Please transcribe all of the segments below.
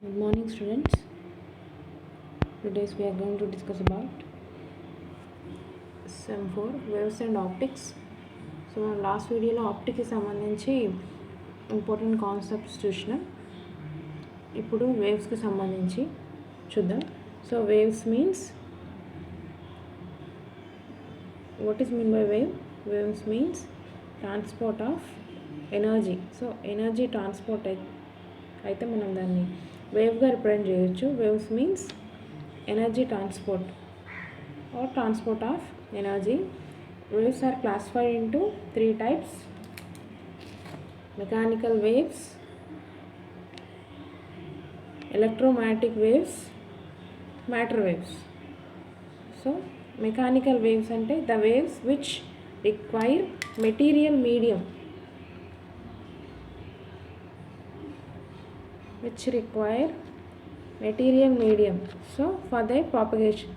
Good morning, students. Today we are going to discuss about SEM 4 waves and optics. So మనం last వీడియోలో ఆప్టిక్కి సంబంధించి important concepts చూసినాం. ఇప్పుడు వేవ్స్కి సంబంధించి చూద్దాం. So waves means what is mean by wave? Waves means transport of energy. So energy transport అయితే మనం దాన్ని వేవ్గా రిప్రజెంట్ చేయొచ్చు. Waves means energy transport or transport of energy. Waves are classified into three types: mechanical waves, electromagnetic waves, matter waves. So mechanical waves ante the waves which require material medium, so for their propagation,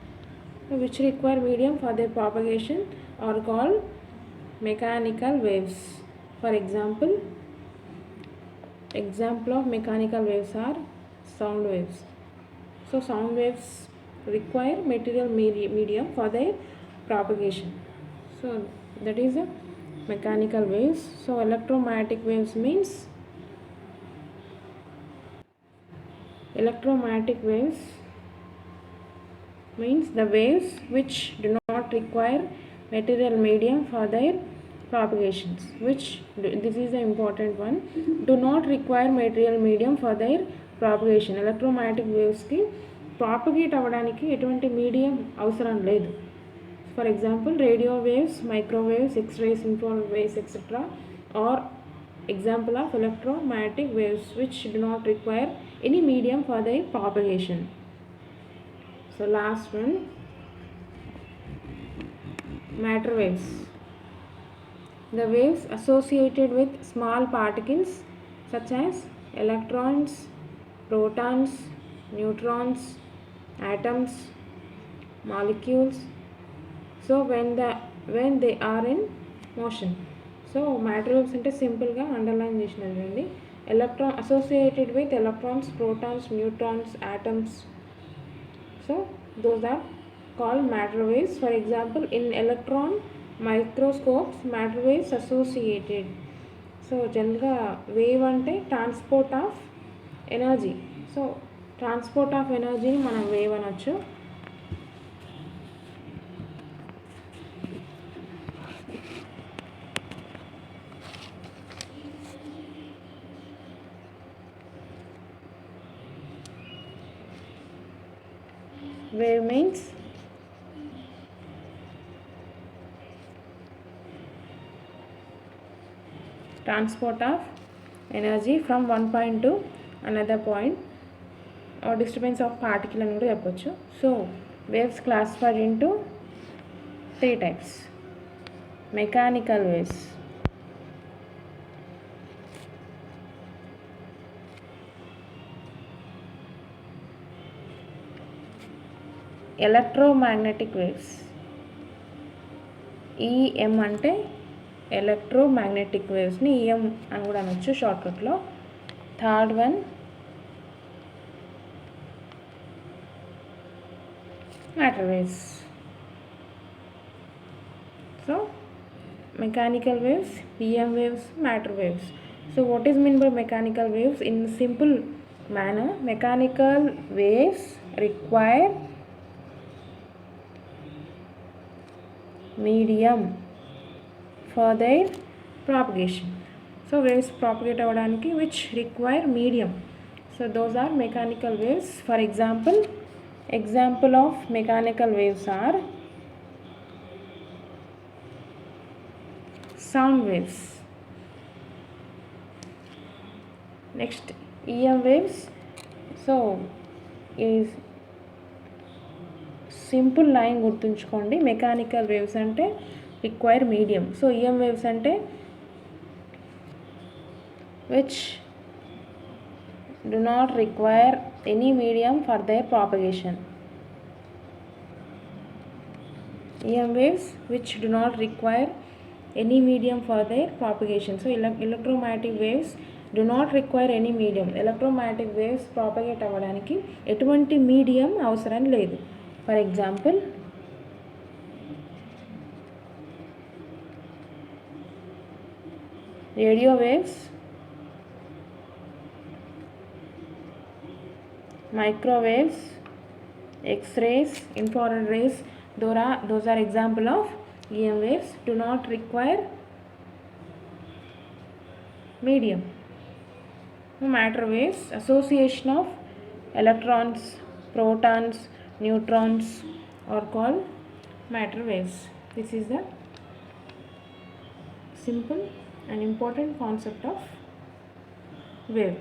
which require medium for their propagation are called mechanical waves. For example of mechanical waves are sound waves. So sound waves require material medium for their propagation. So that is a mechanical waves. So electromagnetic waves means the waves which do not require material medium for their propagations, this is the important one, do not require material medium for their propagation. Electromagnetic waves ki propagate avvadaniki etuvanti medium avasaram ledu. For example, radio waves, microwaves, x-rays, infrared waves, etc. or example of electromagnetic waves which do not require any medium for their propagation. So last one, matter waves. The waves associated with small particles such as electrons, protons, neutrons, atoms, molecules. So when they are in motion. So matter waves ante simple ga underline chesinadi. Electron associated with electrons, protons, neutrons, atoms. So those are called matter waves. For example, in electron microscopes, matter waves associated. So generally wave ante transport of energy. So transport of energy ni manam wave anachu. Wave means transport of energy from one point to another point or disturbance of particle అని కూడా చెప్పొచ్చు. So waves classified into three types: mechanical waves, electromagnetic waves. EM అంటే electromagnetic waves ని EM అని కూడా అనొచ్చు షార్ట్కట్లో. Third one matter waves. So mechanical waves, EM waves, matter waves. So what is meant by mechanical waves? In simple manner, mechanical waves require medium for their propagation. So waves propagate avvadaniki which require medium. So those are mechanical waves. For example of mechanical waves are sound waves. Next, EM waves. So is simple line గుర్తుంచుకోండి. Mechanical waves అంటే require medium. So EM waves అంటే which do not require any medium for their propagation. EM waves which do not require any medium for their propagation. So electromagnetic waves do not require any medium. Electromagnetic waves propagate అవ్వడానికి ఎటువంటి medium అవసరం లేదు. For example, radio waves, microwaves, X-rays, infrared rays, those are example of EM waves, do not require medium. Matter waves, association of electrons, protons, neutrons are called matter waves. This is the simple and important concept of wave.